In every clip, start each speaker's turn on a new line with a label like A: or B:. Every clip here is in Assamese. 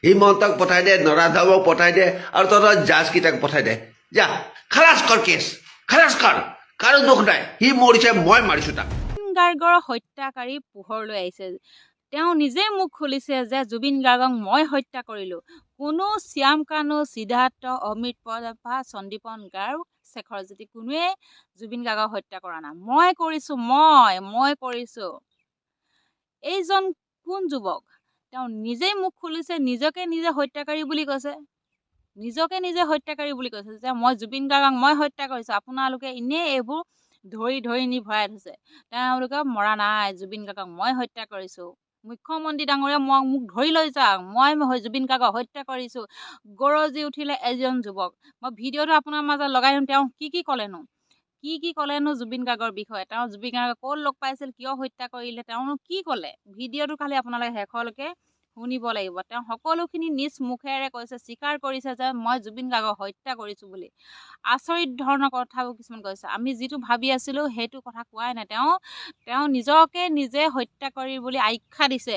A: হিমন্তক পঠাই দে, নৰাধামক পঠাই দে, আৰু তহঁতৰ জাজকেইটাক পঠাই দে। যা খালাচ কৰ কেছ, খালাচ কৰ, কাৰো দুখ নাই। সি মৰিছে, মই মাৰিছো তাক।
B: গাৰ্গৰ হত্যাকাৰী পোহৰলৈ আহিছে। তেওঁ নিজেই মুখ খুলিছে যে জুবিন গাৰ্গক মই হত্যা কৰিলোঁ। কোনো শ্যাম কানু, সিদ্ধাৰ্থ, অমৃত পদ বা সন্দীপন গাৰ্গ, শেখৰ জ্যোতি কোনোৱে জুবিন গাৰ্গক হত্যা কৰা নাই। মই কৰিছোঁ। এইজন কোন যুৱক? তেওঁ নিজেই মুখ খুলিছে, নিজকে নিজে হত্যাকাৰী বুলি কৈছে। যে মই জুবিন গাৰ্গক মই হত্যা কৰিছোঁ। আপোনালোকে এনেই এইবোৰ ধৰি নি ভৰাই থৈছে। তেওঁলোকে মৰা নাই, জুবিন গাৰ্গক মই হত্যা কৰিছোঁ। মুখ্যমন্ত্ৰী ডাঙৰীয়া মোক ধৰি লৈ যাওক, মই জুবিন গাৰ্গক হত্যা কৰিছোঁ। গৰজি উঠিলে এজন যুৱক। মই ভিডিঅ'টো আপোনাৰ মাজত লগাই দিম। তেওঁ কি ক'লেনো জুবিন গাৰ্গৰ বিষয়ে, তেওঁ জুবিন গাৰ্গক ক'ত লগ পাইছিল, কিয় হত্যা কৰিলে, তেওঁনো কি ক'লে, ভিডিঅ'টো খালি আপোনালোকে শেষলৈকে শুনিব লাগিব। তেওঁ সকলোখিনি নিজ মুখেৰে কৈছে, স্বীকাৰ কৰিছে যে মই জুবিন গাৰ্গক হত্যা কৰিছোঁ বুলি। আচৰিত ধৰণৰ কথাবোৰ কিছুমান কৈছে। আমি যিটো ভাবি আছিলোঁ সেইটো কথা কোৱাই নাই। তেওঁ নিজকে নিজে হত্যাকাৰী বুলি আখ্যা দিছে।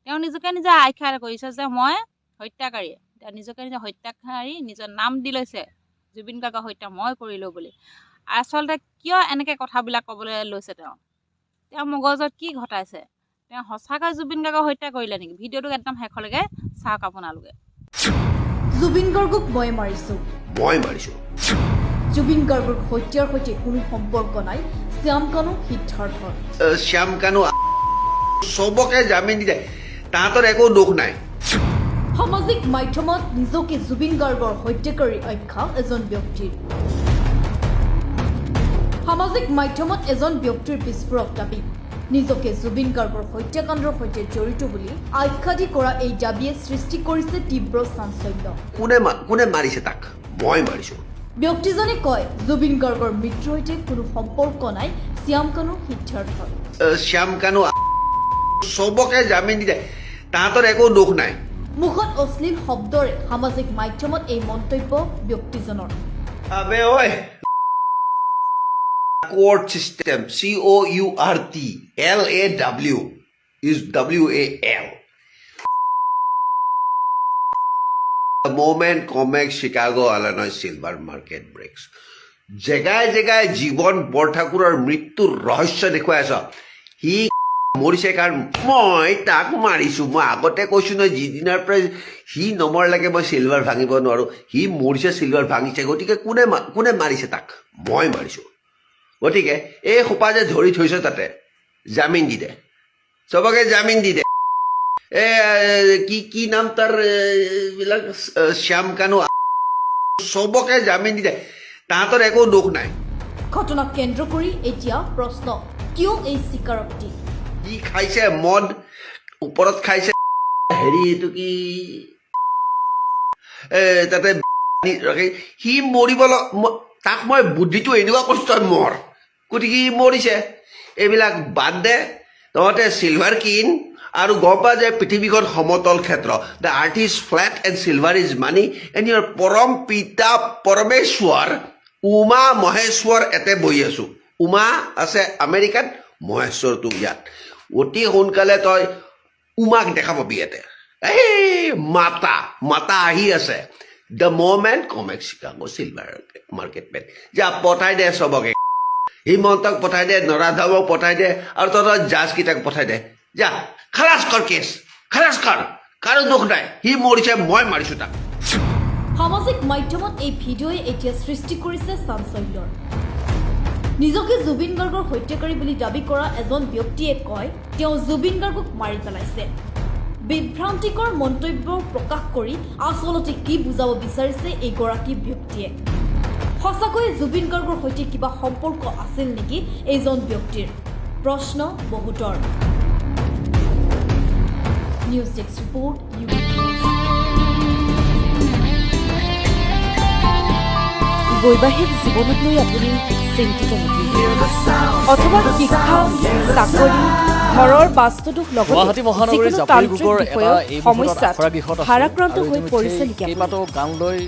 B: তেওঁ নিজকে নিজে আখ্যা কৰিছে যে মই হত্যাকাৰী। তেওঁ নিজকে নিজে হত্যাকাৰী নিজৰ নাম দি লৈছে, জুবিন গাৰ্গক হত্যা মই কৰিলোঁ বুলি। আচলতে কিয় এনেকৈ কথাবিলাক ক'বলৈ লৈছে? তেওঁ মগজত কি ঘটাইছে? তেওঁ সঁচাকৈ জুবিন গাৰ্গক হত্যা কৰিলে নেকি? ভিডিঅ'টো একদম শেষলৈকে চাওক আপোনালোকে।
C: জুবিন গাৰ্গক মই মাৰিছোঁ। জুবিন গাৰ্গৰ হত্যাৰ সৈতে কোনো সম্পৰ্ক নাই শ্যাম কানু, সিদ্ধাৰ্থৰ।
A: শ্যাম কানু চবকে জামিন দি দে, তাহাঁতৰ একো দুখ নাই।
C: সামাজিক মাধ্যমত নিজকে জুবিন গাৰ্গৰ হত্যাকাৰী আখ্যা এজন ব্যক্তিৰ। সামাজিক মাধ্যমত এজন ব্যক্তিৰ বিস্ফোৰক দাবী। নিজকে জুবিন গাৰ্গৰ হত্যাকাণ্ডৰ সৈতে জড়িত বুলি আখ্যা দি কৰা এই দাবীয়ে সৃষ্টি কৰিছে তীব্ৰ চাঞ্চল্য।
A: কোনে মাৰিছে তাক? মই মাৰিছো।
C: ব্যক্তিজনে কয়, জুবিন গাৰ্গৰ মৃত্যুৰ সৈতে কোনো সম্পৰ্ক নাই শ্যাম কানু, সিদ্ধাৰ্থৰ।
A: শ্যাম কানু চবকে জামিন দি দে, তাহাঁতৰ একো দুখ নাই।
C: মুখত অশ্লীল শব্দৰে সামাজিক মাধ্যমত এই মন্তব্য ব্যক্তিজনৰ।
A: আবে ঐ, court system, COURT, LAW is WAL. The moment COMEX Chicago Illinois silver market breaks. জেগাই জীৱন বৰঠাকুৰৰ মৃত্যুৰ ৰহস্য দেখুৱাই আছ। সি মৰিছে কাৰণ মই তাক মাৰিছোঁ। মই আগতে কৈছোঁ নহয়, যিদিনাৰ পৰা সি নমৰলৈকে মই চিলভাৰ ভাঙিব নোৱাৰোঁ। সি মৰিছে, চিলভাৰ ভাঙিছে। গতিকে কোনে মাৰিছে তাক? মই মাৰিছোঁ। গতিকে এই সোপা যে ধৰি থৈছ, তাতে জামিন দি দে, চবকে জামিন দি দে। কি নাম তাৰ এইবিলাক, শ্যাম কানু চবকে জামিন দি দে, তাহাঁতৰ একো দুখ নাই।
C: ঘটনাক কেন্দ্ৰ কৰি এতিয়া প্ৰশ্ন, কিয় এই স্বীকাৰোক্তি?
A: কি খাইছে? মদ ওপৰত খাইছে, হেৰি এইটো কি তাতে সি মৰিব, তাক মই বুদ্ধিটো এনেকুৱা কৈছোঁ, তই মৰ। গতিকে সি মৰিছে। এইবিলাক বাদ দে, তহঁতে চিলভাৰ কিন আৰু গম পা যে পৃথিৱীখন সমতল ক্ষেত্ৰ। The earth is flat and silver is money and your পৰম পিতা পৰমেশ্বৰ উমা মহেশ্বৰ এতে বহি আছোঁ। উমা আছে আমেৰিকাত, মহেশ্বৰটো ইয়াত। অতি সোনকালে তই উমাক দেখা পাবি ইয়াতে। এই মাতা আহি আছে। The moment COMEX Chicago silver market man. যা পঠাই দে চবকে। হিমন্তক পঠাই দে, নৰাধামক পঠাই দে, আৰু তহঁতৰ জাজকেইটাক পঠাই দে। যা খালাচ কৰ কেছ, খালাচ কৰ, কাৰো দুখ নাই। সি মৰিছে, মই মাৰিছো তাক।
C: সামাজিক মাধ্যমত এই ভিডিঅ'ই এতিয়া সৃষ্টি কৰিছে চাঞ্চল্যৰ। নিজকে জুবিন গাৰ্গৰ হত্যাকাৰী বুলি দাবী কৰা এজন ব্যক্তিয়ে কয়, তেওঁ জুবিন গাৰ্গক মাৰি পেলাইছে। বিভ্ৰান্তিকৰ মন্তব্য প্ৰকাশ কৰি আচলতে কি বুজাব বিচাৰিছে এইগৰাকী ব্যক্তিয়ে? সঁচাকৈয়ে জুবিন গাৰ্গৰ সৈতে কিবা সম্পৰ্ক আছিল নেকি এইজন ব্যক্তিৰ? প্ৰশ্ন বহুতৰ। নিউজ ডেস্ক ৰিপৰ্ট,
D: বৈবাহিক জীৱনক লৈ আপুনি চিন্তিত নেকি? অথবা শিক্ষা, চাকৰি, ঘৰৰ বাস্তুদোষ লগতে যিকোনো তান্ত্ৰিক বিষয়ৰ সমস্যাত ভাৰাক্ৰান্ত হৈ পৰিছে নেকি?
E: গান লৈ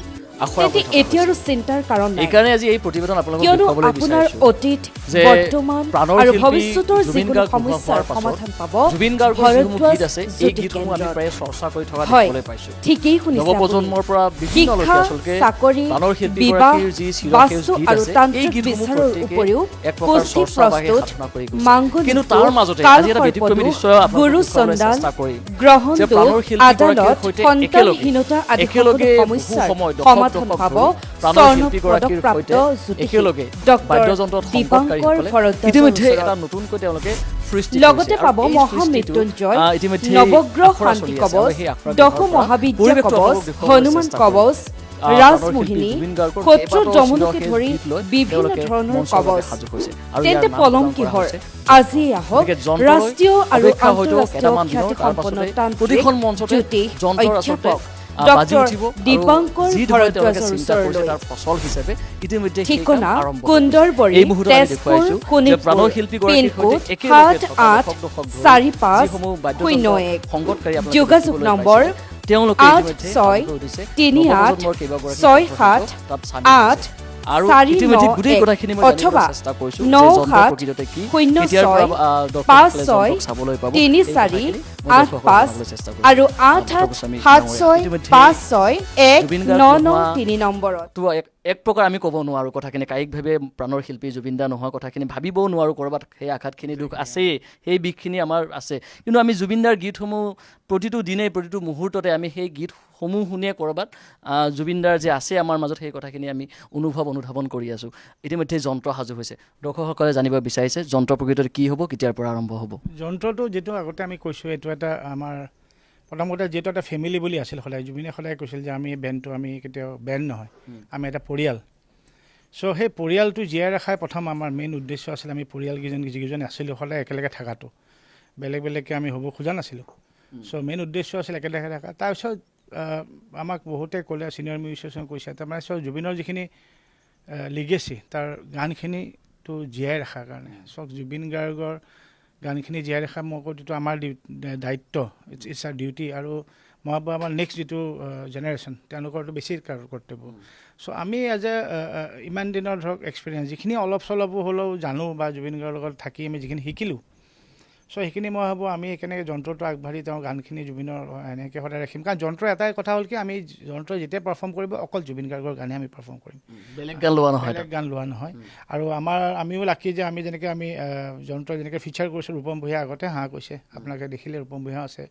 E: আখৰা কৰি থকা
D: এতিয়া আৰু চিন্তাৰ কাৰণ নাই
E: এইকাৰণে আজি এই প্ৰতিবেদন আপোনালোকক
D: কিয়নো
E: দেখুৱাবলৈ
D: আপোনাৰ
E: বিচাৰিছোঁ
D: অতীত
E: যে
D: বৰ্তমান
E: প্ৰাণৰ
D: আৰু
E: শিল্পী
D: ভৱিষ্যতৰ
E: জুবিন
D: যিকোনো
E: গাৰ্গ ঢুকুৱা
D: সমস্যাৰ
E: হোৱাৰ পাছত
D: সমাধান পাব
E: জুবিন গাৰ্গৰ যিসমূহ
D: ভৰদ্বাজ
E: গীত আছে এই
D: জ্যোতি
E: গীতসমূহ আমি
D: কেন্দ্ৰত।
E: প্ৰায় চৰ্চা কৰি থকা
D: হয়
E: দেখিবলৈ পাইছোঁ
D: ঠিকেই শুনিছে আপুনি।
E: নৱপ্ৰজন্মৰ পৰা বিভিন্ন লোকে
D: শিক্ষা
E: আচলতে
D: চাকৰি
E: প্ৰাণৰ শিল্পী
D: বিবাহ
E: গৰাকীৰ যি চিৰসেউজ
D: বাস্তু
E: গীত
D: আৰু
E: আছে এই
D: তান্ত্ৰিক
E: গীতসমূহ
D: বিচাৰৰ
E: প্ৰত্যেকে
D: উপৰিও
E: এক প্ৰকাৰ
D: কুস্তি
E: চৰ্চা বা
D: প্ৰস্তুত
E: সাধনা কৰি গৈছে
D: মাংগলিক
E: কিন্তু তাৰ মাজতে আজি এটা ব্যতিক্ৰমী দৃশ্য
D: গুৰু
E: আপোনালোকক দেখুৱাবলৈ
D: চন্দান
E: চেষ্টা কৰি
D: গ্ৰহণ
E: যে
D: দোষ
E: প্ৰাণৰ শিল্পী
D: আদালত
E: গৰাকীৰ সৈতে
D: সন্তানহীনতা আদি
E: একেলগে
D: সকলো
E: বহু
D: সমস্যাৰ
E: সময়
D: সমাধান পাব
E: প্ৰাণৰ
D: স্বৰ্ণ
E: শিল্পী
D: পদক
E: গৰাকীৰ
D: প্ৰাপ্ত
E: সৈতে
D: জ্যোতিষী
E: একেলগে
D: ডক্টৰ
E: বাদ্যযন্ত্ৰত
D: দীপাংকৰ
E: সংগতকাৰীসকলে
D: ভৰদ্বাজৰ
E: ইতিমধ্যে
D: ওচৰত।
E: এটা নতুনকৈ তেওঁলোকে সৃষ্টি
D: লগতে
E: কৰিছে।
D: পাব
E: আৰু এই
D: মহামৃত্যুঞ্জয়
E: সৃষ্টিটো, ইতিমধ্যে
D: নৱগ্ৰহ
E: আখৰা
D: শান্তি
E: চলি আছে।
D: কবচ
E: আৰু সেই আখৰা
D: দশ
E: গৃহৰ পৰা
D: মহাবিদ্যা
E: পৰিৱেশটো
D: কবচ
E: আপোনালোকক দেখুৱাবলৈ
D: হনুমান
E: চেষ্টা কৰিম।
D: কবচ
E: প্ৰাণৰ
D: ৰাজমোহিনী
E: শিল্পী জুবিন গাৰ্গৰ
D: শত্ৰু
E: কেইবাটাও
D: যমুনকে
E: চিৰসেউজ
D: ধৰি
E: গীত লৈ
D: বিভিন্ন
E: তেওঁলোকে
D: ধৰণৰ
E: মঞ্চৰ বাবে
D: কবচ
E: সাজু হৈছে। আৰু
D: তেন্তে
E: ইয়াৰ নাম
D: পলম
E: প্ৰদান কৰা
D: কিহৰ
E: হৈছে
D: আজি আহক
E: গতিকে যন্ত্ৰলৈ
D: ৰাষ্ট্ৰীয় আৰু
E: অপেক্ষা হয়তো
D: আন্তঃৰাষ্ট্ৰীয়
E: কেইটামান দিনৰ,
D: খ্যাতি
E: তাৰ
D: সম্পন্ন
E: পাছতে
D: তান্ত্ৰিক
E: প্ৰতিখন মঞ্চতে
D: জ্যোতিষ
E: যন্ত্ৰৰ আচলতে
D: অধ্যাপক
E: বাজি
D: ডক্টৰ
E: উঠিব আৰু
D: দীপাংকৰ
E: যিধৰণে তেওঁলোকে
D: ভৰদ্বাজৰ
E: চিন্তা কৰিছে
D: ওচৰলৈ
E: তাৰ ফচল হিচাপে ইতিমধ্যে সেই কাম
D: ঠিকনা
E: আৰম্ভ হৈছে।
D: কুন্দৰবৰী
E: এই মুহূৰ্তত আমি
D: তেজপুৰ
E: দেখুৱাইছোঁ যে
D: শোণিতপুৰ
E: প্ৰাণৰ শিল্পী গৰাকীৰ
D: পিনকোড
E: সৈতে একেলগে থকা
D: 7-8-45
E: যিসমূহ বাদ্যযন্ত্ৰ
D: 01
E: সংগতকাৰী আপোনালোকে
D: যোগাযোগ
E: দেখিবলৈ
D: নম্বৰ
E: পাইছে, তেওঁলোকে ইতিমধ্যে
D: 8-6
E: আৰম্ভ কৰিছে।
D: 3-8
E: নৱপ্ৰজন্মৰ কেইবাগৰাকীও
D: 6-7
E: ছাত্ৰ তাত চামিল হৈছে। আৰু
D: 4-9
E: ইতিমধ্যে গোটেই কথাখিনি মই
D: অথবা
E: জানিবলৈ চেষ্টা কৰিছোঁ যে
D: 9-7
E: যন্ত্ৰ প্ৰকৃততে কি,
D: 0-6
E: কেতিয়াৰ পৰা দৰ্শকসকলে যন্ত্ৰক চাবলৈ পাব, এই
D: 5-6
E: কথাখিনি মই
D: 3-4
E: দৰ্শকক জনাবলৈ চেষ্টা কৰিছোঁ।
D: আৰু
E: গোস্বামী ডাঙৰীয়া,
D: 8-8-7-6
E: ইতিমধ্যে
D: 5-6
E: জুবিন
D: 1
E: গাৰ্গ
D: 9-9-3 নম্বৰত
E: তো এক প্ৰকাৰ আমি ক'ব নোৱাৰোঁ কথাখিনি কায়িকভাৱে প্ৰাণৰ শিল্পী জুবিন দা নোহোৱা কথাখিনি ভাবিবও নোৱাৰোঁ। ক'ৰবাত সেই আঘাতখিনি দুখ আছেই, সেই বিষখিনি আমাৰ আছে। কিন্তু আমি জুবিন দাৰ গীতসমূহ প্ৰতিটো দিনেই প্ৰতিটো মুহূৰ্ততে আমি সেই গীতসমূহ শুনিয়ে ক'ৰবাত জুবিন দাৰ যে আছে আমাৰ মাজত সেই কথাখিনি আমি অনুধাৱন কৰি আছোঁ। ইতিমধ্যে যন্ত্ৰ সাজু হৈছে। দৰ্শকসকলে জানিব বিচাৰিছে যন্ত্ৰ প্ৰকৃততে কি হ'ব, কেতিয়াৰ পৰা আৰম্ভ হ'ব।
F: যন্ত্ৰটো যিটো আগতে আমি কৈছোঁ এইটো এটা আমাৰ প্ৰথমতে যিহেতু এটা ফেমিলি বুলি আছিল সদায় জুবিনে সদায় কৈছিল যে আমি বেণ্ডটো আমি কেতিয়াও বেণ্ড নহয়, আমি এটা পৰিয়াল। চ' সেই পৰিয়ালটো জীয়াই ৰখাই প্ৰথম আমাৰ মেইন উদ্দেশ্য আছিল। আমি পৰিয়ালকেইজন যিকেইজন আছিলোঁ সদায় একেলগে থকাটো, বেলেগ বেলেগকৈ আমি হ'ব খোজা নাছিলোঁ। চ' মেইন উদ্দেশ্য আছিল একেলগে থকা। তাৰপিছত আমাক বহুতে ক'লে, ছিনিয়ৰ মিউজিচিয়ানে কৈছে তাৰমানে চ' জুবিনৰ যিখিনি লিগেচি তাৰ গানখিনিটো জীয়াই ৰখাৰ কাৰণে চ' জুবিন গাৰ্গৰ গানখিনি জীয়াই ৰখা মই কৈছোঁ আমাৰ দায়িত্ব, ইটছ আ ডিউটি। আৰু মই ভাবোঁ আমাৰ নেক্সট যিটো জেনেৰেশ্যন তেওঁলোকৰতো বেছি কৰ্তব্য। চ' আমি এজ এ ইমান দিনৰ ধৰক এক্সপিৰিয়েঞ্চ যিখিনি অলপ চলপো হ'লেও জানো বা জুবিন গাৰ্গৰ লগত থাকি আমি যিখিনি শিকিলোঁ, চ' সেইখিনি মই ভাবোঁ আমি কেনেকৈ যন্ত্ৰটো আগবাঢ়ি তেওঁৰ গানখিনি জুবিনৰ এনেকৈ সদায় ৰাখিম। কাৰণ যন্ত্ৰৰ এটাই কথা হ'ল কি আমি যন্ত্ৰ যেতিয়া পাৰফৰ্ম কৰিব অকল জুবিন গাৰ্গৰ গানে আমি পাৰফৰ্ম কৰিম,
E: বেলেগ গান লোৱা নহয়।
F: বেলেগ গান লোৱা নহয়। আৰু আমিও লাকি যে আমি যেনেকৈ আমি যন্ত্ৰ যেনেকৈ ফিচাৰ কৰিছোঁ ৰূপম ভূঞা আগতে কৈছে, আপোনালোকে দেখিলে ৰূপম ভূঞা আছে।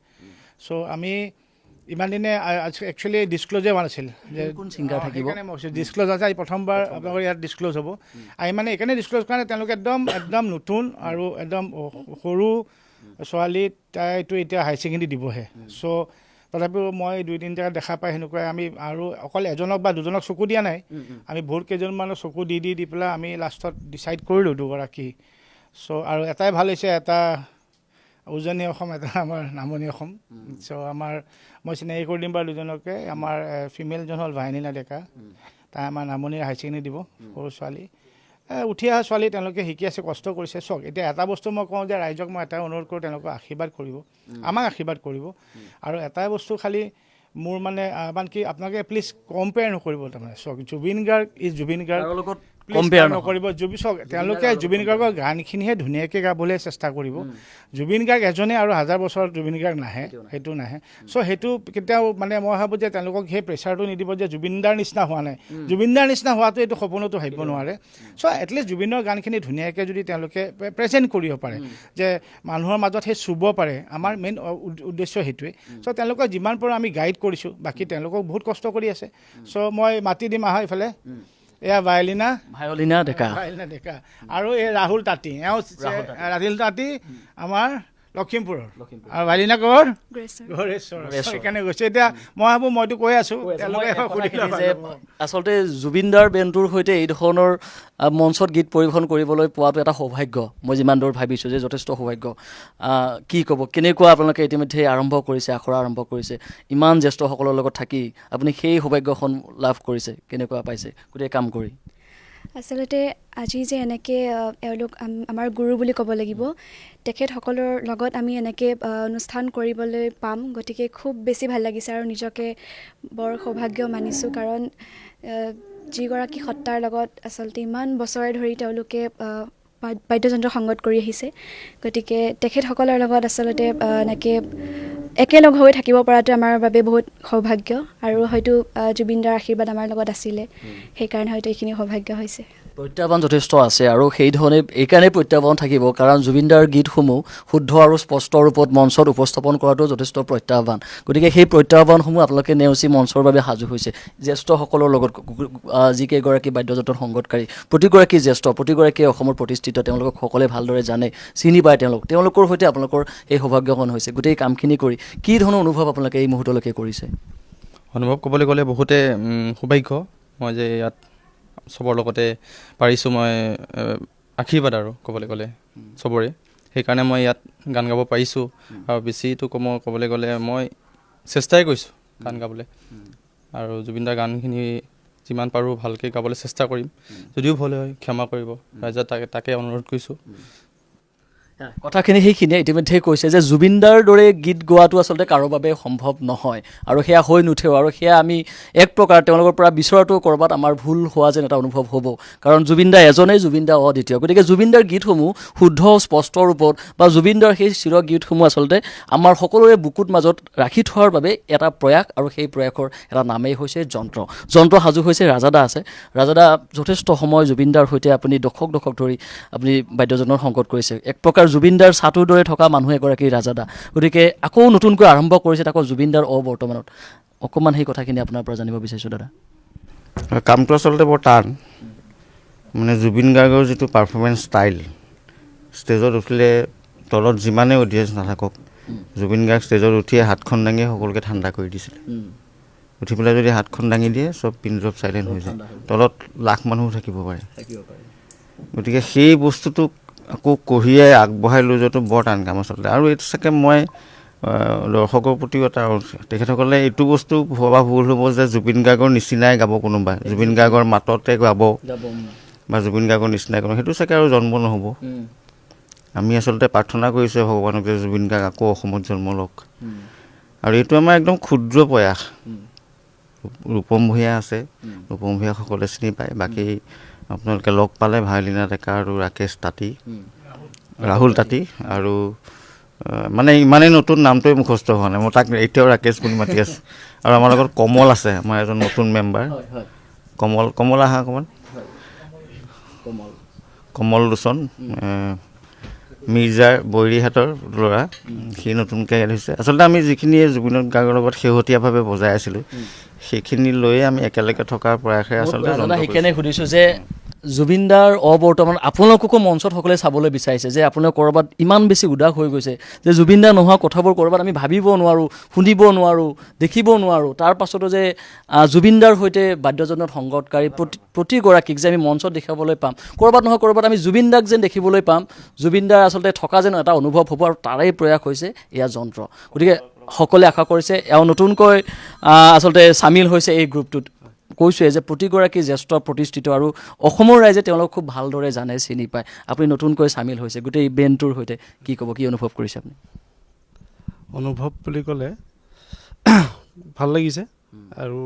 F: চ' আমি ইমান দিনে একচুৱেলি ডিছক্ল'জে হোৱা নাছিল যে
E: কোন ছিংগাৰ থাকিব,
F: সেইকাৰণে মই কৈছোঁ ডিছক্ল'জ আছে। আজি প্ৰথমবাৰ আপোনালোকৰ ইয়াত ডিছক্ল'জ হ'ব। আমি মানে এইকাৰণে ডিছক্ল'জ কাৰণে তেওঁলোকে একদম নতুন আৰু একদম সৰু ছোৱালী, তাইতো এতিয়া হাই ছেকেণ্ডেৰী দিবহে। চ' তথাপিও মই 2-3 জেগাত দেখা পাই সেনেকুৱাই আমি আৰু অকল এজনক বা দুজনক চকু দিয়া নাই, আমি বহুত কেইজনমানৰ চকু দি পেলাই আমি লাষ্টত ডিচাইড কৰিলোঁ দুগৰাকী। চ' আৰু এটাই ভাল হৈছে, এটা উজনি অসম, এটা আমাৰ নামনি অসম। চ' মই চিনাকি কৰি দিম বাৰু দুজনকে। আমাৰ ফিমেলজন হ'ল ভাইনিনা ডেকা, তাই আমাৰ নামনিৰ হাই ছেকেণ্ডেৰী দিব, সৰু ছোৱালী, উঠি অহা ছোৱালী। তেওঁলোকে শিকি আছে, কষ্ট কৰিছে। চাওক এতিয়া এটা বস্তু মই কওঁ যে ৰাইজক মই এটাই অনুৰোধ কৰোঁ, তেওঁলোকক আশীৰ্বাদ কৰিব, আমাক আশীৰ্বাদ কৰিব। আৰু এটাই বস্তু খালী মোৰ মানে কি আপোনালোকে প্লিজ কম্পেয়াৰ নকৰিব। তাৰমানে চাওক জুবিন গাৰ্গ ইজ জুবিন গাৰ্গ, কম্পেয়াৰ নকৰিব। চাওক তেওঁলোকে জুবিন গাৰ্গৰ গানখিনিহে ধুনীয়াকৈ গাবলৈ চেষ্টা কৰিব। জুবিন গাৰ্গ এজনে আৰু 1000 বছৰত জুবিন গাৰ্গ নাহে, সেইটো নাহে। চ' সেইটো কেতিয়াও মানে মই ভাবোঁ যে তেওঁলোকক সেই প্ৰেছাৰটো নিদিব যে জুবিনদাৰ নিচিনা হোৱা নাই, জুবিনদাৰ নিচিনা হোৱাটো এইটো সপোনতো ভাবিব নোৱাৰে। চ' এটলিষ্ট জুবিনৰ গানখিনি ধুনীয়াকৈ যদি তেওঁলোকে প্ৰেজেণ্ট কৰিব পাৰে, যে মানুহৰ মাজত সেই চুব পাৰে, আমাৰ মেইন উদ্দেশ্য সেইটোৱে। চ' তেওঁলোকক যিমান পাৰোঁ আমি গাইড কৰিছোঁ, বাকী তেওঁলোকক বহুত কষ্ট কৰি আছে। চ' মই মাতি দিম এইফালে, এয়া ভায়লিনা ডেকা আৰু এই ৰাহুল তাঁতী, ৰাহুল তাঁতী আমাৰ লখিমপুৰৰ, আৰু ভায়লিনা ক'ৰ গড়েশ্বৰ। সেইকাৰণে গৈছে। এতিয়া মই ভাবোঁ মইতো কৈ আছোঁ,
E: আচলতে জুবিনদাৰ বেণ্ডটোৰ সৈতে এই ধৰণৰ মঞ্চত গীত পৰিৱেশন কৰিবলৈ পোৱাটো এটা সৌভাগ্য। মই যিমান দূৰ ভাবিছোঁ যে যথেষ্ট সৌভাগ্য। কি ক'ব, কেনেকুৱা আপোনালোকে ইতিমধ্যে আৰম্ভ কৰিছে, আখৰা আৰম্ভ কৰিছে, ইমান জ্যেষ্ঠসকলৰ লগত থাকি আপুনি সেই সৌভাগ্যখন লাভ কৰিছে, কেনেকুৱা পাইছে গোটেই কাম কৰি?
G: আচলতে আজি যে এনেকৈ এওঁলোক আমাৰ গুৰু বুলি ক'ব লাগিব, তেখেতসকলৰ লগত আমি এনেকৈ অনুষ্ঠান কৰিবলৈ পাম, গতিকে খুব বেছি ভাল লাগিছে আৰু নিজকে বৰ সৌভাগ্য মানিছোঁ। কাৰণ যিগৰাকী সত্তাৰ লগত আচলতে ইমান বছৰে ধৰি তেওঁলোকে বাদ্যযন্ত্ৰ সংগত কৰি আহিছে, গতিকে তেখেতসকলৰ লগত আচলতে এনেকৈ একেলগ হৈ থাকিব পৰাটো আমাৰ বাবে বহুত সৌভাগ্য। আৰু হয়তো জুবিনদাৰ আশীৰ্বাদ আমাৰ লগত আছিলে, সেইকাৰণে হয়তো এইখিনি সৌভাগ্য হৈছে।
E: প্ৰত্যাহ্বান যথেষ্ট আছে আৰু সেই ধৰণে এইকাৰণেই প্ৰত্যাহ্বান থাকিব, কাৰণ জুবিনদাৰ গীতসমূহ শুদ্ধ আৰু স্পষ্ট ৰূপত মঞ্চত উপস্থাপন কৰাটো যথেষ্ট প্ৰত্যাহ্বান। গতিকে সেই প্ৰত্যাহ্বানসমূহ আপোনালোকে নেওচি মঞ্চৰ বাবে সাজু হৈছে। জ্যেষ্ঠসকলৰ লগত যিকেইগৰাকী বাদ্যযন্ত্ৰ সংগতকাৰী, প্ৰতিগৰাকী জ্যেষ্ঠ, প্ৰতিগৰাকীয়ে অসমৰ প্ৰতিষ্ঠিত, তেওঁলোকক সকলোৱে ভালদৰে জানে, চিনি পায় তেওঁলোকৰ সৈতে আপোনালোকৰ এই সৌভাগ্যকণ হৈছে। গোটেই কামখিনি কৰি কি ধৰণৰ অনুভৱ আপোনালোকে এই মুহূৰ্তলৈকে কৰিছে?
H: অনুভৱ ক'বলৈ গ'লে বহুতে সৌভাগ্য, মই যে ইয়াত চবৰ লগতে পাৰিছোঁ, মই আশীৰ্বাদ আৰু ক'বলৈ গ'লে চবৰে, সেইকাৰণে মই ইয়াত গান গাব পাৰিছোঁ। আৰু বেছিটো মই ক'বলৈ গ'লে মই চেষ্টাই কৰিছোঁ গান গাবলৈ, আৰু জুবিনদাৰ গানখিনি যিমান পাৰোঁ ভালকৈ গাবলৈ চেষ্টা কৰিম। যদিও ভুল হয় ক্ষমা কৰিব, ৰাইজে তাকে অনুৰোধ কৰিছোঁ।
E: কথাখিনি সেইখিনিয়ে ইতিমধ্যেই কৈছে যে জুবিনদাৰ দৰে গীত গোৱাটো আচলতে কাৰোৰ বাবে সম্ভৱ নহয়, আৰু সেয়া হৈ নুঠেও, আৰু সেয়া আমি এক প্ৰকাৰ তেওঁলোকৰ পৰা বিচৰাটো ক'ৰবাত আমাৰ ভুল হোৱা যেন এটা অনুভৱ হ'ব। কাৰণ জুবিনদা এজনেই, জুবিনদা অদ্বিতীয়। গতিকে জুবিনদাৰ গীতসমূহ শুদ্ধ স্পষ্ট ৰূপত বা জুবিনদাৰ সেই চিৰ গীতসমূহ আচলতে আমাৰ সকলোৰে বুকুত মাজত ৰাখি থোৱাৰ বাবে এটা প্ৰয়াস, আৰু সেই প্ৰয়াসৰ এটা নামেই হৈছে যন্ত্ৰ সাজু হৈছে। ৰাজাদা আছে, ৰাজাদা যথেষ্ট সময় জুবিনদাৰ সৈতে আপুনি দশক ধৰি আপুনি বাদ্যযন্ত্ৰৰ সংগত কৰিছে। এক প্ৰকাৰ জুবিনদাৰ ছাতুৰ দৰে থকা মানুহ এগৰাকী ৰাজাদা। গতিকে আকৌ নতুনকৈ আৰম্ভ কৰিছে তাকো জুবিনদাৰ বৰ্তমানত। অকণমান সেই কথাখিনি আপোনাৰ পৰা জানিব বিচাৰিছোঁ দাদা।
I: কামটো আচলতে বৰ টান, মানে জুবিন গাৰ্গৰ যিটো পাৰফৰ্মেঞ্চ ষ্টাইল, ষ্টেজত উঠিলে তলত যিমানেই অডিয়েঞ্চ নাথাকক, জুবিন গাৰ্গ ষ্টেজত উঠিয়ে হাতখন দাঙি সকলোকে ঠাণ্ডা কৰি দিছিলে। উঠি পেলাই যদি হাতখন দাঙি দিয়ে চব পিন ড্ৰপ চাইলেণ্ট হৈ যায়, তলত লাখ মানুহ থাকিব পাৰে। গতিকে সেই বস্তুটোক আকৌ কঢ়িয়াই আগবঢ়াই লৈ যোৱাটো বৰ টান কাম আচলতে। আৰু এইটো চাগে মই দৰ্শকৰ প্ৰতিও এটা, তেখেতসকলে এইটো বস্তু ভবা ভুল হ'ব যে জুবিন গাৰ্গৰ নিচিনাই গাব কোনোবাই, জুবিন গাৰ্গৰ মাততে গাব বা জুবিন গাৰ্গৰ নিচিনাই গাব, সেইটো চাগে আৰু জন্ম নহ'ব। আমি আচলতে প্ৰাৰ্থনা কৰিছোঁ ভগৱানক যে জুবিন গাৰ্গ আকৌ অসমত জন্ম লওক। আৰু এইটো আমাৰ একদম ক্ষুদ্ৰ প্ৰয়াস। ৰূপম ভূঞা আছে, ৰূপম ভূঞা সকলোৱে চিনি পায়, বাকী আপোনালোকে লগ পালে ভায়লিনা ডেকা আৰু ৰাহুল তাঁতী, আৰু মানে ইমানেই নতুন নামটোৱে মুখস্থ হোৱা নাই, মই তাক এতিয়াও ৰাকেশ বুলি মাতি আছোঁ। আৰু আমাৰ লগত কমল আছে, আমাৰ এজন নতুন মেম্বাৰ, কমল আহা অকণমান, কমল লোচন, মিৰ্জাৰ বৈৰীহাটৰ ল'ৰা, সি নতুনকৈ এড হৈছে। আচলতে আমি যিখিনি জুবিন গাৰ্গৰ লগত শেহতীয়াভাৱে বজাই আছিলোঁ, সেইখিনি লৈয়ে আমি একেলগে থকাৰ প্ৰয়াসে আচলতে।
E: সেইকাৰণে সুধিছোঁ যে জুবিনদাৰ বৰ্তমান আপোনালোককো মঞ্চত সকলোৱে চাবলৈ বিচাৰিছে যে আপোনালোক ক'ৰবাত ইমান বেছি উদাস হৈ গৈছে যে জুবিনদা নোহোৱা কথাবোৰ ক'ৰবাত আমি ভাবিব নোৱাৰোঁ, শুনিব নোৱাৰোঁ, দেখিব নোৱাৰোঁ। তাৰ পাছতো যে জুবিনদাৰ সৈতে বাদ্যযন্ত্ৰত সংগতকাৰী প্ৰতিগৰাকীক যে আমি মঞ্চত দেখাবলৈ পাম, ক'ৰবাত নহয় ক'ৰবাত আমি জুবিনদাক যেন দেখিবলৈ পাম, জুবিনদাৰ আচলতে থকা যেন এটা অনুভৱ হ'ব, আৰু তাৰেই প্ৰয়াস হৈছে এয়া যন্ত্ৰ। গতিকে সকলোৱে আশা কৰিছে এওঁ নতুনকৈ আচলতে চামিল হৈছে এই গ্ৰুপটোত। কৈছোঁৱে যে প্ৰতিগৰাকী জ্যেষ্ঠ প্ৰতিষ্ঠিত আৰু অসমৰ ৰাইজে তেওঁলোক খুব ভালদৰে জানে, চিনি পায়। আপুনি নতুনকৈ চামিল হৈছে গোটেই বেণ্ডটোৰ সৈতে, কি ক'ব, কি অনুভৱ কৰিছে আপুনি?
J: অনুভৱ বুলি ক'লে ভাল লাগিছে, আৰু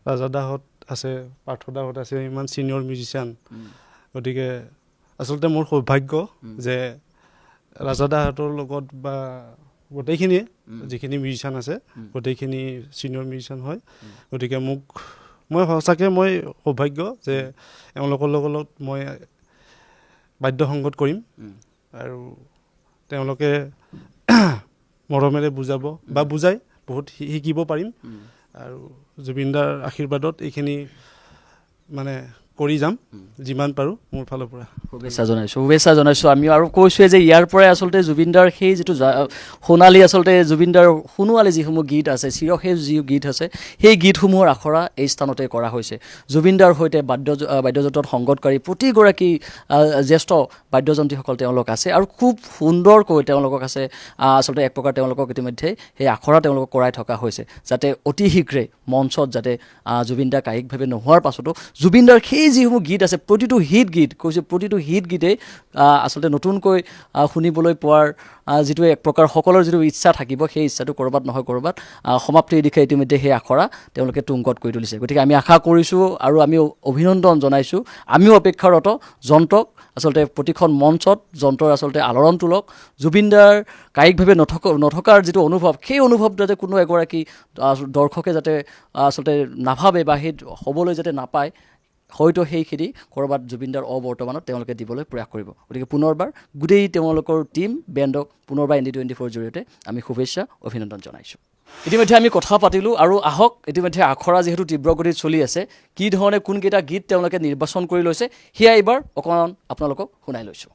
J: ৰাজাদাহঁত আছে, পাৰ্থদাহঁত আছে, ইমান ছিনিয়ৰ মিউজিচিয়ান। গতিকে আচলতে মোৰ সৌভাগ্য যে ৰাজাদাহঁতৰ লগত বা গোটেইখিনিয়ে যিখিনি মিউজিচিয়ান আছে গোটেইখিনি ছিনিয়ৰ মিউজিচিয়ান হয়। গতিকে মই সঁচাকৈ সৌভাগ্য যে এওঁলোকৰ লগত মই বাদ্য সংগত কৰিম, আৰু তেওঁলোকে মৰমেৰে বুজাব বা বুজাই বহুত শিকিব পাৰিম, আৰু জুবিনদাৰ আশীৰ্বাদত এইখিনি মানে কৰি যাম যিমান পাৰোঁ মোৰ ফালৰ পৰা।
E: শুভেচ্ছা জনাইছোঁ আমি। আৰু কৈছোঁৱে যে ইয়াৰ পৰাই আচলতে জুবিনদাৰ সেই যিটো সোণালী, আচলতে জুবিনদাৰ সোণোৱালী যিসমূহ গীত আছে, চিৰসেউজ যি গীত আছে, সেই গীতসমূহৰ আখৰা এই স্থানতে কৰা হৈছে। জুবিনদাৰ সৈতে বাদ্যযন্ত্ৰত সংগতকাৰী প্ৰতিগৰাকী জ্যেষ্ঠ বাদ্যযন্ত্ৰীসকল তেওঁলোক আছে, আৰু খুব সুন্দৰকৈ তেওঁলোকক আছে আচলতে এক প্ৰকাৰ তেওঁলোকক ইতিমধ্যে সেই আখৰা তেওঁলোকক কৰাই থকা হৈছে, যাতে অতি শীঘ্ৰে মঞ্চত যাতে জুবিনদা কায়িকভাৱে নোহোৱাৰ পাছতো জুবিনদাৰ সেই এই যিসমূহ গীত আছে প্ৰতিটো হিট গীত কৈছোঁ প্ৰতিটো হিট গীতেই আচলতে নতুনকৈ শুনিবলৈ পোৱাৰ যিটো এক প্ৰকাৰ সকলৰ যিটো ইচ্ছা থাকিব সেই ইচ্ছাটো ক'ৰবাত নহয় ক'ৰবাত সমাপ্তিৰ দিশে ইতিমধ্যে সেই আখৰা তেওঁলোকে তুংগত কৰি তুলিছে গতিকে আমি আশা কৰিছোঁ আৰু আমি অভিনন্দন জনাইছোঁ আমিও অপেক্ষাৰত যন্ত্ৰক আচলতে প্ৰতিখন মঞ্চত যন্ত্ৰৰ আচলতে আলোড়ন তোলক জুবিনদাৰ কায়িকভাৱে নথকাৰ যিটো অনুভৱ সেই অনুভৱ যাতে কোনো এগৰাকী দৰ্শকে যাতে আচলতে নাভাবে বা সেই হ'বলৈ যাতে নাপায় হয়তো সেইখিনি ক'ৰবাত জুবিনদাৰ অবৰ্তমানত তেওঁলোকে দিবলৈ প্ৰয়াস কৰিব গতিকে পুনৰবাৰ গোটেই তেওঁলোকৰ টীম বেণ্ডক পুনৰবাৰ ND24ৰ জৰিয়তে আমি শুভেচ্ছা অভিনন্দন জনাইছোঁ ইতিমধ্যে আমি কথা পাতিলোঁ আৰু আহক ইতিমধ্যে আখৰা যিহেতু তীব্ৰগতিত চলি আছে কি ধৰণে কোনকেইটা গীত তেওঁলোকে নিৰ্বাচন কৰি লৈছে সেয়া এইবাৰ অকণমান আপোনালোকক শুনাই লৈছোঁ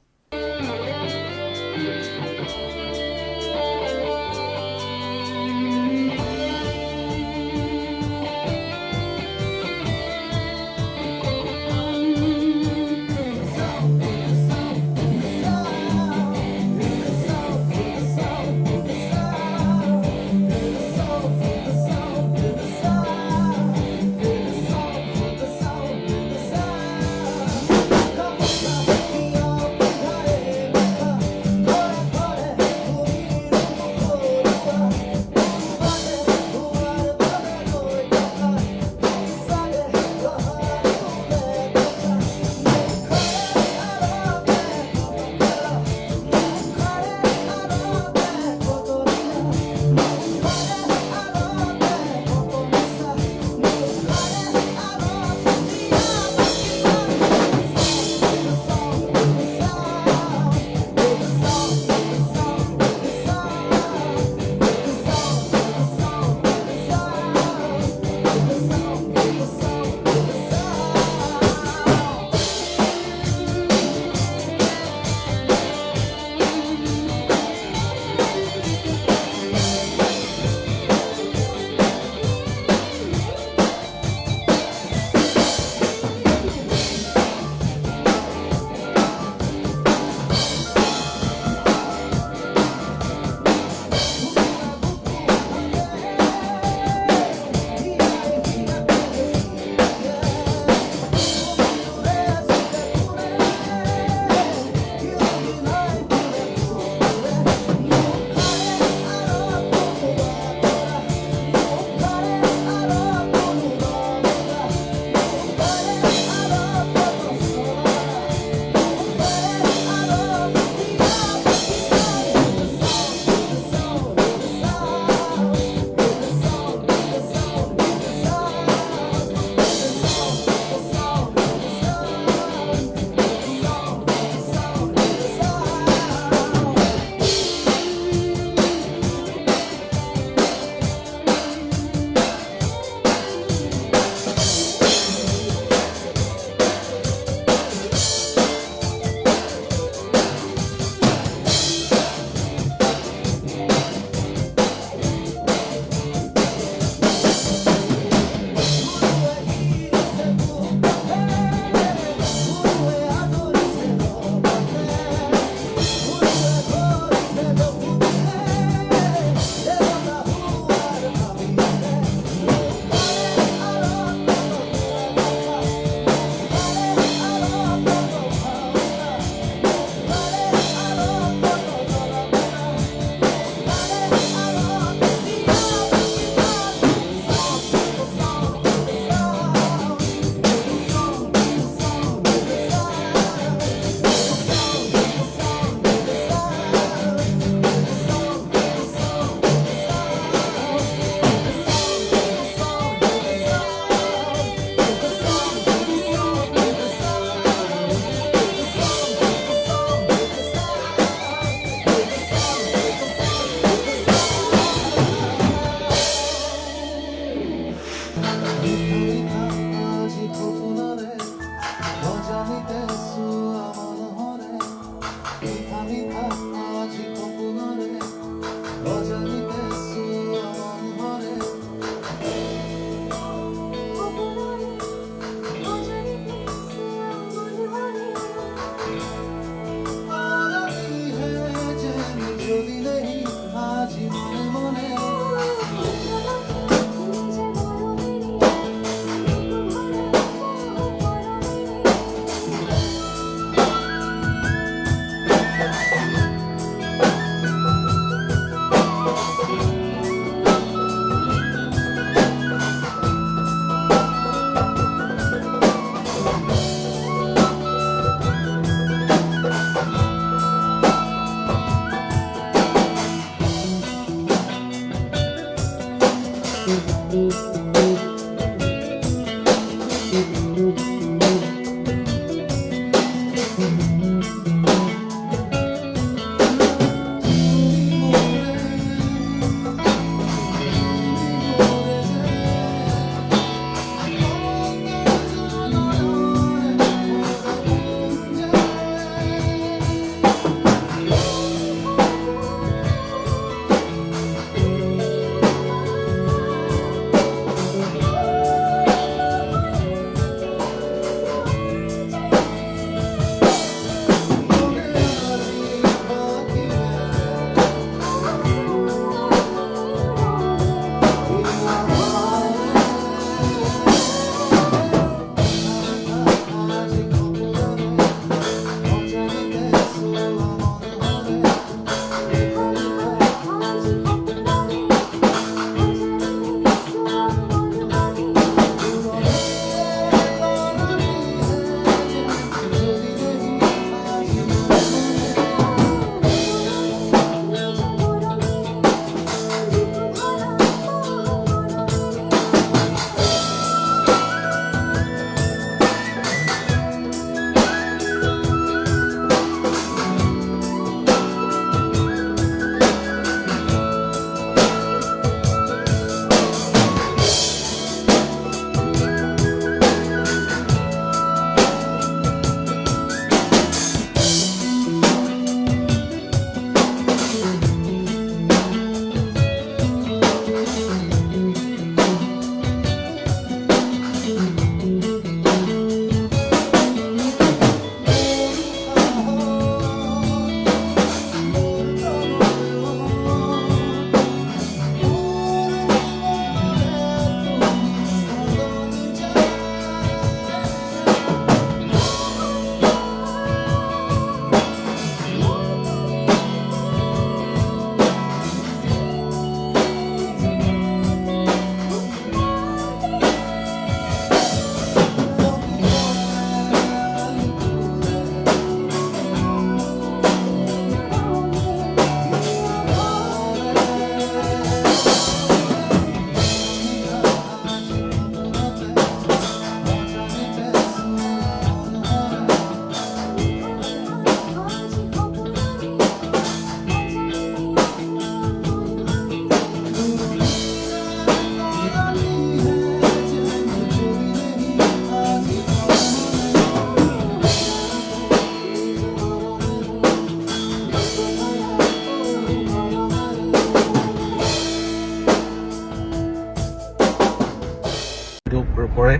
K: কৰে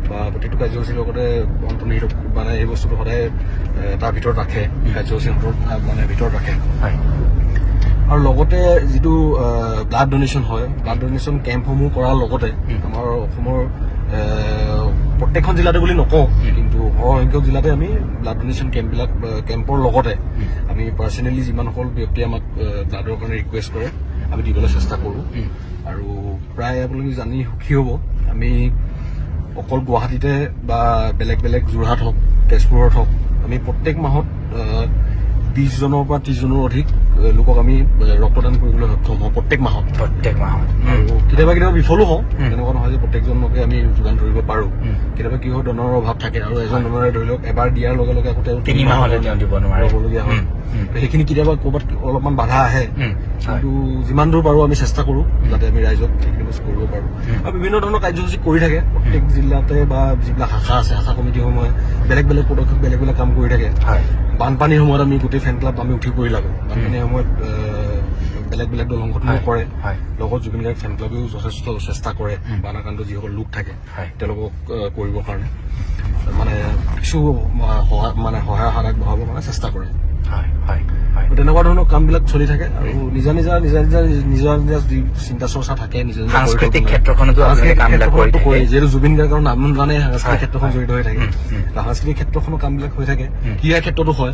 K: বা প্ৰতিটো কাৰ্যসূচীৰ লগতে অন্তৰ্নিহিত মানে এই বস্তুটো সদায় তাৰ ভিতৰত ৰাখে, কাৰ্যসূচীৰ মানে ভিতৰত ৰাখে। আৰু লগতে যিটো ব্লাড ডোনেশ্যন হয়, ব্লাড ডোনেশ্যন কেম্পসমূহ কৰাৰ লগতে আমাৰ অসমৰ প্ৰত্যেকখন জিলাতে বুলি নকওঁ, কিন্তু সৰহসংখ্যক জিলাতে আমি ব্লাড ডোনেশ্যন কেম্পৰ লগতে আমি পাৰ্চনেলি যিমানসকল ব্যক্তিয়ে আমাক ব্লাডৰ কাৰণে ৰিকুৱেষ্ট কৰে আমি দিবলৈ চেষ্টা কৰোঁ। আৰু প্ৰায় আপোনালোকে জানি সুখী হ'ব, আমি অকল গুৱাহাটীতে বা বেলেগ বেলেগ যোৰহাট হওক, তেজপুৰত হওক, আমি প্ৰত্যেক মাহত 20জনৰ পৰা 30জনৰ অধিক লোকক আমি ৰক্তদান কৰিবলৈ সক্ষম হওঁ প্ৰত্যেক মাহত। আৰু কেতিয়াবা কেতিয়াবা বিফলো হওঁ, তেনেকুৱা নহয় যে প্ৰত্যেকজনকে আমি যোগান ধৰিব পাৰোঁ। কেতিয়াবা কি হয়, ডনৰৰ অভাৱ থাকে আৰু এজন ডনৰে ধৰি লওক এবাৰ দিয়াৰ লগে লগে আকৌ তেওঁ 3 মাহলৈ দিব নোৱাৰিবলগীয়া হয়। সেইখিনি কেতিয়াবা ক'ৰবাত অলপমান বাধা আহে, কিন্তু যিমান দূৰ পাৰোঁ আমি চেষ্টা কৰোঁ যাতে আমি ৰাইজক সেইখিনি বস্তু কৰিব পাৰোঁ। আৰু বিভিন্ন ধৰণৰ কাৰ্যসূচী কৰি থাকে প্ৰত্যেক জিলাতে, বা যিবিলাক শাখা আছে, শাখা কমিটিসমূহে বেলেগ বেলেগ পদক্ষেপ বেলেগ বেলেগ কাম কৰি থাকে। বানপানীৰ সময়ত আমি গোটেই ফেন ক্লাব আমি উঠি পৰি লাগো। বানপানীৰ সময়ত বেলেগ বেলেগ দল সংগঠন কৰে, লগত জুবিন গাৰ্গ ফেন ক্লাবেও যথেষ্ট চেষ্টা কৰে বানাক্ৰান্ত যিসকল লোক থাকে তেওঁলোকক কৰিবৰ কাৰণে, মানে কিছু সহায় হাত আগবঢ়াবৰ কাৰণে চেষ্টা কৰে। তেনেকুৱা ধৰণৰ কামবিলাক চলি থাকে। আৰু নিজা নিজা যি চিন্তা চৰ্চা থাকে, নিজা নিজা সাংস্কৃতিক ক্ষেত্ৰখনতো কৰে, যিহেতু জুবিন গাৰ্গৰ নাম জানে সাংস্কৃতিক ক্ষেত্ৰখন জড়িত হৈ থাকে, সাংস্কৃতিক ক্ষেত্ৰখনৰ কামবিলাক হৈ থাকে, ক্ৰীড়া ক্ষেত্ৰতো হয়।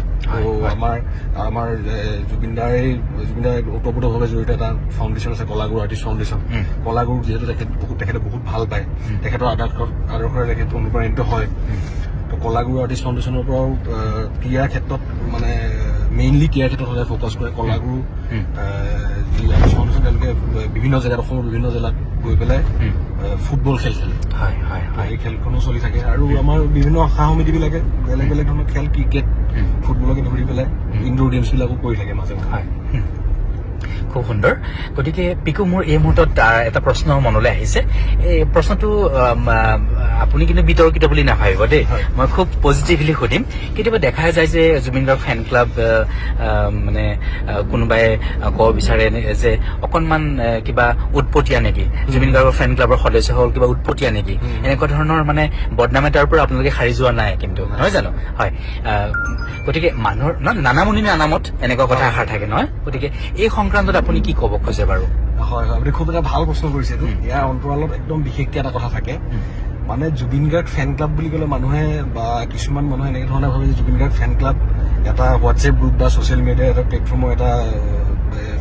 K: আমাৰ জুবিনদাৰ ওতঃপ্ৰোতভাৱে জড়িত এটা ফাউণ্ডেশ্যন আছে, কলাগুৰু আৰ্টিষ্ট ফাউণ্ডেশ্যন। কলাগুৰু যিহেতু তেখেতে বহুত ভাল পায়, তেখেতৰ আদৰ্শৰে তেখেত অনুপ্ৰাণিত হয়। তো কলাগুৰু আৰ্টিষ্ট ফাউণ্ডেশ্যনৰ পৰাও ক্ৰীড়াৰ ক্ষেত্ৰত মানে মেইনলি ক্ৰীড়াৰ ক্ষেত্ৰত সদায় ফ'কাছ কৰে। কলাগুৰু যি আৰ্টিষ্ট ফাউণ্ডেশ্যন তেওঁলোকে বিভিন্ন জেগাত, অসমৰ বিভিন্ন জিলাত গৈ পেলাই ফুটবল খেল খেলে
E: হয় হয় হয়
K: এই খেলখনো চলি থাকে আৰু আমাৰ বিভিন্ন সা সমিতিবিলাকে বেলেগ বেলেগ ধৰণৰ খেল ক্ৰিকেট ফুটবলকে ধৰি পেলাই ইনডোৰ গেমছবিলাকো কৰি থাকে মাজে মাজে
E: হয় খুব সুন্দৰ গতিকে পিকু মোৰ এই মুহূৰ্তত এটা প্ৰশ্ন মনলৈ আহিছে এই প্ৰশ্নটো আপুনি কিন্তু বিতৰ্কিত বুলি নাভাবিব দেই মই খুব পজিটিভলি সুধিম কেতিয়াবা দেখা যায় যে জুবিন গাৰ্গ ফেন ক্লাব মানে কোনোবাই ক'ব বিচাৰে যে অকণমান কিবা উৎপতীয়া নেকি জুবিন গাৰ্গৰ ফেন ক্লাবৰ সদস্যসকল কিবা উৎপতীয়া নেকি এনেকুৱা ধৰণৰ মানে বদনাম এটাৰ পৰা আপোনালোকে সাৰি যোৱা নাই কিন্তু নহয় জানো হয় গতিকে মানুহৰ নানামুনি নানামত এনেকুৱা কথা আশা থাকে নহয় গতিকে এই সংক্ৰান্তত আপুনি কি ক'ব খোজে বাৰু
K: হয় আপুনি খুব এটা ভাল প্ৰশ্ন কৰিছে এইটো ইয়াৰ অন্তৰালত একদম বিশেষকে এটা কথা থাকে মানে জুবিন গাৰ্গ ফেন ক্লাব বুলি ক'লে মানুহে বা কিছুমান মানুহে এনেকে ধৰণে ভাবে যে জুবিন গাৰ্গ ফেন ক্লাব এটা হোৱাটছএপ গ্ৰুপ বা ছ'চিয়েল মিডিয়াৰ এটা প্লেটফৰ্মৰ এটা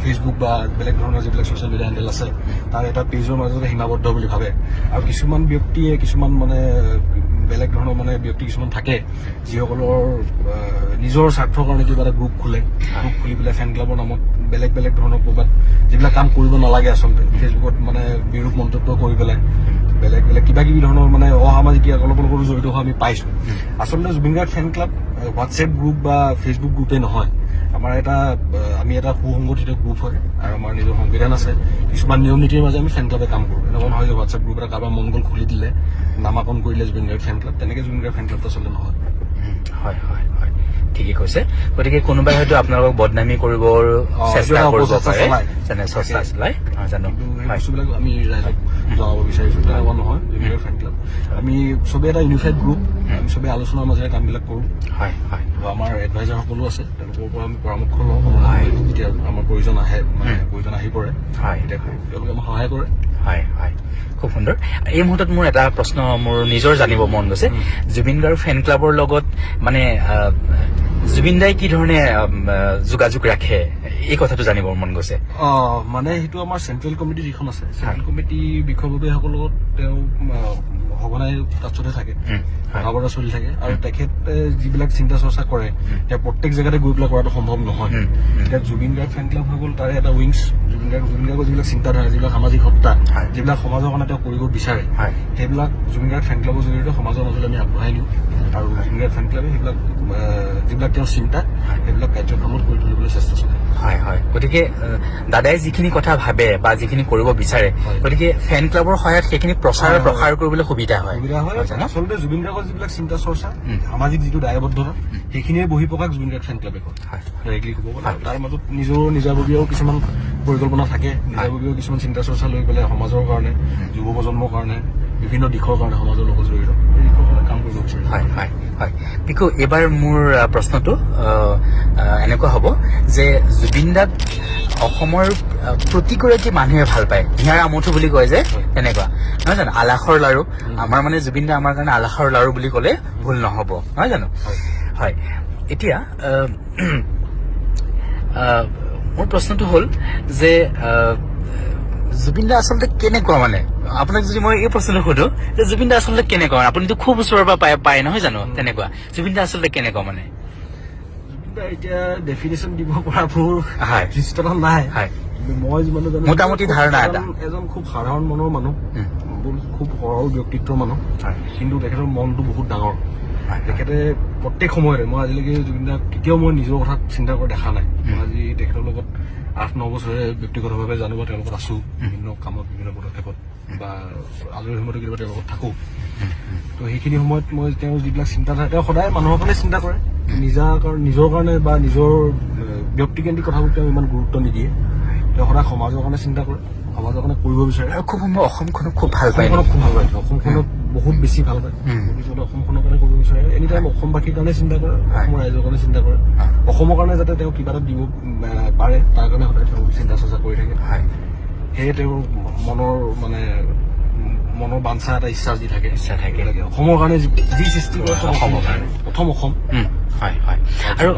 K: ফেচবুক বা বেলেগ ধৰণৰ যিবিলাক ছ'চিয়েল মিডিয়া হেণ্ডেল আছে তাৰ এটা পেজৰ মাজতে সীমাবদ্ধ বুলি ভাবে আৰু কিছুমান ব্যক্তিয়ে কিছুমান মানে বেলেগ ধৰণৰ মানে ব্যক্তি কিছুমান থাকে যিসকলৰ নিজৰ স্বাৰ্থৰ কাৰণে কিবা এটা গ্ৰুপ খুলি পেলাই ফেন ক্লাবৰ নামত বেলেগ বেলেগ ধৰণৰ ক'ৰবাত যিবিলাক কাম কৰিব নালাগে আচলতে ফেচবুকত মানে বিৰূপ মন্তব্য কৰি পেলাই বেলেগ বেলেগ কিবা কিবি ধৰণৰ মানে অসামাজিক অলপ অলপ জড়িত হোৱা আমি পাইছো আচলতে জুবিন গাৰ্গ ফেন ক্লাব হোৱাটছএপ গ্ৰুপ বা ফেচবুক গ্ৰুপেই নহয় আমাৰ আমি এটা সুসংগঠিত গ্ৰুপ হয় আৰু আমাৰ নিজৰ সংবিধান আছে কিছুমান নিয়ম নীতিৰ মাজে আমি ফেন ক্লাবে কাম কৰোঁ এনেকুৱা নহয় যে হোৱাটছএপ গ্ৰুপ এটা কাৰোবাৰ মন গ'ল খুলি দিলে নামাকৰণ কৰিলে জুবিন গাৰ্গ ফেন ক্লাব তেনেকে জুবিন গাৰ্গ ফেন ক্লাবটো আচলতে নহয় হয়
E: হয় হয় ঠিকে কৈছে গতিকে কোনোবাই হয়তো আপোনালোকক বদনামী কৰিবৰ চেষ্টা কৰিব পাৰে যেনে চেষ্টা চলাই জানো
K: বস্তুবিলাক আমি ৰাইজক জনাব বিচাৰিছো তেনেকুৱা নহয় জুবিন গাৰ্গ ফেন ক্লাব আমি চবেই এটা ইউনিফাইড গ্ৰুপ আমি চবেই আলোচনাৰ মাজেৰে কামবিলাক কৰোঁ
E: হয় হয়
K: আমাৰ এডভাইজাৰ সকলো আছে তেওঁলোকৰ পৰা আমি পৰামৰ্শ লওঁ যেতিয়া আমাৰ প্ৰয়োজন আহে মানে প্ৰয়োজন আহি পৰে তেতিয়া তেওঁলোকে আমাক সহায় কৰে
E: হয় হয় খুব সুন্দৰ এই মুহূৰ্তত মোৰ এটা প্ৰশ্ন মোৰ নিজৰ জানিব মন গৈছে জুবিন গাৰ্গ ফেন ক্লাবৰ লগত মানে জুবিন দাই কি ধৰণে যোগাযোগ ৰাখে এই কথাটো জানিব মন গৈছে
K: মানে সেইটো আমাৰ চেন্ট্ৰেল কমিটি যিখন আছে চেন্ট্ৰেল কমিটি বিষয়ববীয়াসকলৰ লগত তেওঁ সঘনাই তাতে থাকে কথা বতৰা চলি থাকে আৰু তেখেতে যিবিলাক চিন্তা চৰ্চা কৰে তেওঁ প্ৰত্যেক জেগাতে গৈ পেলাই কৰাটো সম্ভৱ নহয় এতিয়া জুবিন গাৰ্গ ফেন ক্লাব হৈ গ'ল তাৰে এটা উইংছ জুবিন গাৰ্গৰ যিবিলাক চিন্তাধাৰা যিবিলাক সামাজিক সত্তা যিবিলাক সমাজৰ কাৰণে তেওঁ কৰিব বিচাৰে সেইবিলাক জুবিন গাৰ্গ ফেন ক্লাবৰ জৰিয়তে সমাজৰ মাজলৈ আমি আগবঢ়াই নিওঁ আৰু জুবিন গাৰ্গ ফেন ক্লাবে সেইবিলাক যিবিলাক তেওঁৰ চিন্তা সেইবিলাক কাৰ্যক্ৰমত কৰি তুলিবলৈ চেষ্টা চলায়
E: হয় হয় গতিকে দাদাই যিখিনি কথা ভাবে বা যিখিনি কৰিব বিচাৰে গতিকে ফেন ক্লাবৰ সহায়ত সেইখিনি প্ৰচাৰ কৰিবলৈ সুবিধা হয়
K: আচলতে জুবিন গাৰ্গৰ যিবিলাক চিন্তা চৰ্চা সামাজিক যিটো দায়বদ্ধতা সেইখিনিয়ে বহি প্ৰকাশ জুবিন গাৰ্গ ফেন ক্লাবে কৰে ডাইৰেক্টলি ক'ব গ'লে তাৰ মাজত নিজাববীয়াও কিছুমান পৰিকল্পনা থাকে নিজাববীয়াও কিছুমান চিন্তা চৰ্চা লৈ পেলাই সমাজৰ কাৰণে যুৱ প্ৰজন্মৰ কাৰণে বিভিন্ন দিশৰ কাৰণে সমাজৰ লগত জড়িত এই দিশৰ কাৰণে কাম কৰিব বিচাৰে
E: হয় হয় হয় পিকু এইবাৰ মোৰ প্ৰশ্নটো এনেকুৱা হ'ব যে জুবিন দাক অসমৰ প্ৰতিগৰাকী মানুহে ভাল পায় হিয়াৰ আমঠু বুলি কয় যে তেনেকুৱা নহয় জানো আলাসৰ লাৰু আমাৰ মানে জুবিন দা আমাৰ কাৰণে আলাসৰ লাৰু বুলি ক'লে ভুল নহ'ব নহয় জানো হয় এতিয়া মোৰ প্ৰশ্নটো হ'ল যে জুবিন দা আচলতে কেনেকুৱা মানে আপোনাক যদি মই এই প্ৰশ্নটো সোধো যে জুবিন দা আচলতে কেনেকুৱা আপুনিতো খুব ওচৰৰ পৰা পায় নহয় জানো তেনেকুৱা জুবিন দা আচলতে কেনেকুৱা মানে
K: এতিয়া ডেফিনেশ্যন দিব পৰাবোৰ দৃষ্টতা নাই মই যিমানো জানো
E: মোটামুটি ধাৰণা এটা
K: এজন খুব সাধাৰণ মনৰ মানুহ খুব সৰল ব্যক্তিত্বৰ মানুহ কিন্তু তেখেতৰ মনটো বহুত ডাঙৰ তেখেতে প্ৰত্যেক সময়তে মই আজিলৈকে জুবিন দাক কেতিয়াও মই নিজৰ কথা চিন্তা কৰি দেখা নাই মই আজি তেখেতৰ লগত 8-9 বছৰে ব্যক্তিগতভাৱে জানো বা তেওঁলোকৰ আছো বিভিন্ন কামত বিভিন্ন পদক্ষেপত বা আজৰি সময়তো কেতিয়াবা তেওঁৰ লগত থাকো তো সেইখিনি সময়ত মই তেওঁৰ যিবিলাক চিন্তাধাৰা তেওঁ সদায় মানুহৰ কাৰণে চিন্তা কৰে নিজৰ কাৰণে বা নিজৰ ব্যক্তিকেন্দ্ৰিক কথাবোৰ তেওঁ ইমান গুৰুত্ব নিদিয়ে তেওঁ সদায় সমাজৰ কাৰণে চিন্তা কৰে সমাজৰ কাৰণে কৰিব বিচাৰে
E: আৰু খুব সময় অসমখনক খুব ভাল পায়
K: অসমখনক বহুত বেছি ভাল পায় অসমখনৰ কাৰণে কৰিব বিচাৰে এনি টাইম অসমবাসীৰ কাৰণে চিন্তা কৰে অসমৰ ৰাইজৰ কাৰণে চিন্তা কৰে অসমৰ কাৰণে যাতে তেওঁ কিবা এটা দিব পাৰে তাৰ কাৰণে সদায় তেওঁ চিন্তা চৰ্চা কৰি থাকে সেয়ে তেওঁৰ মনৰ বাঞ্ছা এটা ইচ্ছা থাকে অসমৰ কাৰণে যি সৃষ্টি কৰে অসমৰ কাৰণে প্ৰথম অসম
E: হয় হয় আৰু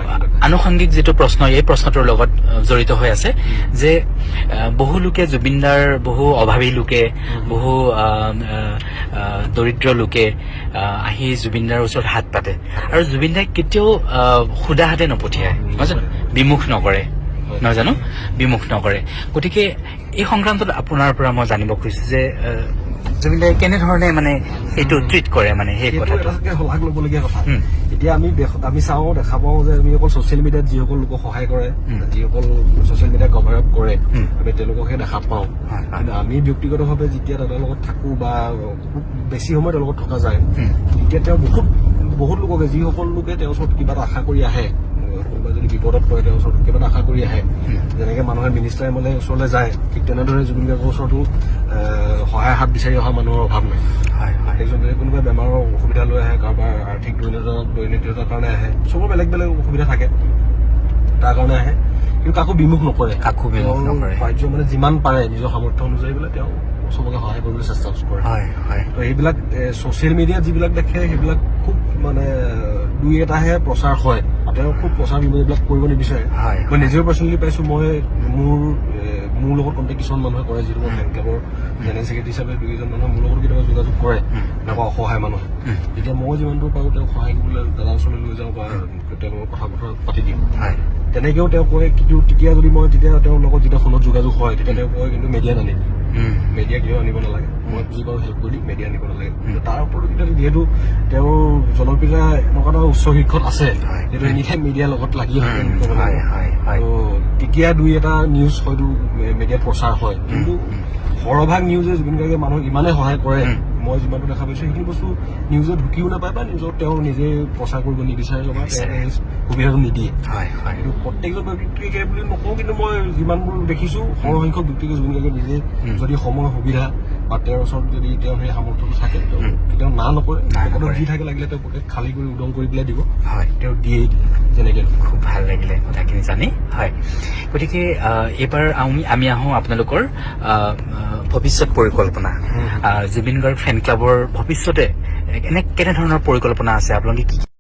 E: আনুষংগিক যিটো প্ৰশ্ন এই প্ৰশ্নটোৰ লগত জড়িত হৈ আছে যে বহু লোকে জুবিনদাৰ বহু অভাৱী লোকে বহু দৰিদ্ৰ লোকে আহি জুবিনদাৰ ওচৰত হাত পাতে আৰু জুবিনদাই কেতিয়াও সুদা হাতে নপঠিয়ায় নহয় জানো বিমুখ নকৰে
L: নহয় জানো, বিমুখ নকৰে। গতিকে এই সংক্ৰান্তত আপোনাৰ পৰা মই জানিব খুজিছো যে জুবিন দাই কেনেধৰণে মানে এইটো ট্ৰিট কৰে, মানে সেই কথাটো
K: শলাগ ল'বলগীয়া কথা। এতিয়া আমি চাওঁ, দেখা পাওঁ যে আমি অকল ছচিয়েল মিডিয়াত যিসকল লোকক সহায় কৰে, যিসকল ছচিয়েল মিডিয়া কভাৰ আপ কৰে, আমি তেওঁলোককহে দেখা পাওঁ। কিন্তু আমি ব্যক্তিগতভাৱে যেতিয়া তেওঁৰ লগত থাকো বা খুব বেছি সময় তেওঁৰ লগত থকা যায়, তেতিয়া তেওঁ বহুত লোককে, যিসকল লোকে তেওঁৰ ওচৰত কিবা এটা আশা কৰি আহে, কোনোবা যদি বিপদত পৰে তেওঁৰ ওচৰত কিবা এটা আশা কৰি আহে, যেনেকে মানুহে মিনিষ্টাৰ এম এল এ ওচৰলৈ যায়, ঠিক তেনেদৰে জুবিন গাৰ্গৰ ওচৰতো সহায় হাত বিচাৰি অহা মানুহৰ অভাৱ নাই। একজন যদি কোনোবাই বেমাৰৰ অসুবিধা লৈ আহে, কাৰোবাৰ আৰ্থিক দৈন্যতাৰ কাৰণে আহে, চবৰ বেলেগ বেলেগ অসুবিধা থাকে, তাৰ কাৰণে আহে, কিন্তু কাকো বিমুখ নকৰে। ৰাজ্য মানে যিমান পাৰে নিজৰ সামৰ্থ্য অনুযায়ী বোলে তেওঁ চবকে সহায় কৰিবলৈ চেষ্টা কৰে। তো এইবিলাক ছচিয়েল মিডিয়াত যিবিলাক দেখে সেইবিলাক খুব মানে দুই এটাহে প্ৰচাৰ হয়, তেওঁ খুব প্ৰচাৰ এইবিলাক কৰিব নিবিচাৰে। মই নিজেও পাৰ্চনেলি পাইছো, মই মোৰ লগত কণ্টেক্ট কিছুমান মানুহে কৰে, যিটো মই ফেন ক্লাবৰ জেনেৰেল ছেক্ৰেটাৰী হিচাপে 2-3জন মানুহে মোৰ লগত কেতিয়াবা যোগাযোগ কৰে, এনেকুৱা অসহায় মানুহ। এতিয়া মই যিমান দূৰ পাৰোঁ তেওঁক সহায় কৰিবলৈ দাদাৰ ওচৰলৈ লৈ যাওঁ বা তেওঁলোকৰ কথা বতৰা পাতি দিওঁ। তেনেকেও তেওঁ কয়, কিন্তু তেতিয়া তেওঁৰ লগত যেতিয়া ফোনত যোগাযোগ হয়, তেতিয়া তেওঁ কয় কিন্তু মিডিয়া নানিবি, মিডিয়া কিয় আনিব নালাগে, মই যি বাৰু হেল্প কৰি দিম, মিডিয়া আনিব নালাগে। তাৰ ওপৰত এতিয়া যিহেতু তেওঁৰ জনপ্ৰিয়তা এনেকুৱা এটা উচ্চ শিক্ষত আছে, সেইটো এনিটাইম মিডিয়াৰ লগত লাগি থাকে, তেতিয়া দুই এটা নিউজ হয়তো মিডিয়াত প্ৰচাৰ হয়, কিন্তু সৰহভাগ নিউজে জুবিন গাৰ্গে মানুহক ইমানে সহায় কৰে, মই যিমানটো দেখা পাইছো সেইখিনি বস্তু নিউজে ঢুকিও নাপায় বা নিউজত তেওঁ নিজে প্ৰচাৰ কৰিব নিবিচাৰে বা তেওঁ সুবিধাটো নিদিয়ে। কিন্তু প্ৰত্যেকজন ব্যক্তিকে বুলি নকওঁ, কিন্তু মই যিমানবোৰ দেখিছো সৰহসংখ্যক ব্যক্তিকে জুবিন গাৰ্গে নিজে যদি সময় সুবিধা বা তেওঁৰ ওচৰত যদি তেওঁৰ সেই সামৰ্থ্যটো থাকে, তেওঁ না নকৰে, পকেটত যি থাকে লাগিলে তেওঁ পকেট খালী কৰি উদং কৰি পেলাই দিব, তেওঁ দিয়েই যেনেকে।
L: খুব ভাল লাগিলে কথাখিনি জানি। হয়, গতিকে এইবাৰ আমি আহোঁ আপোনালোকৰ ভৱিষ্যত পৰিকল্পনা, জুবিন গাৰ্গ ফেন ক্লাবৰ ভৱিষ্যতে কেনেধৰণৰ পৰিকল্পনা আছে, আপোনালোকে কি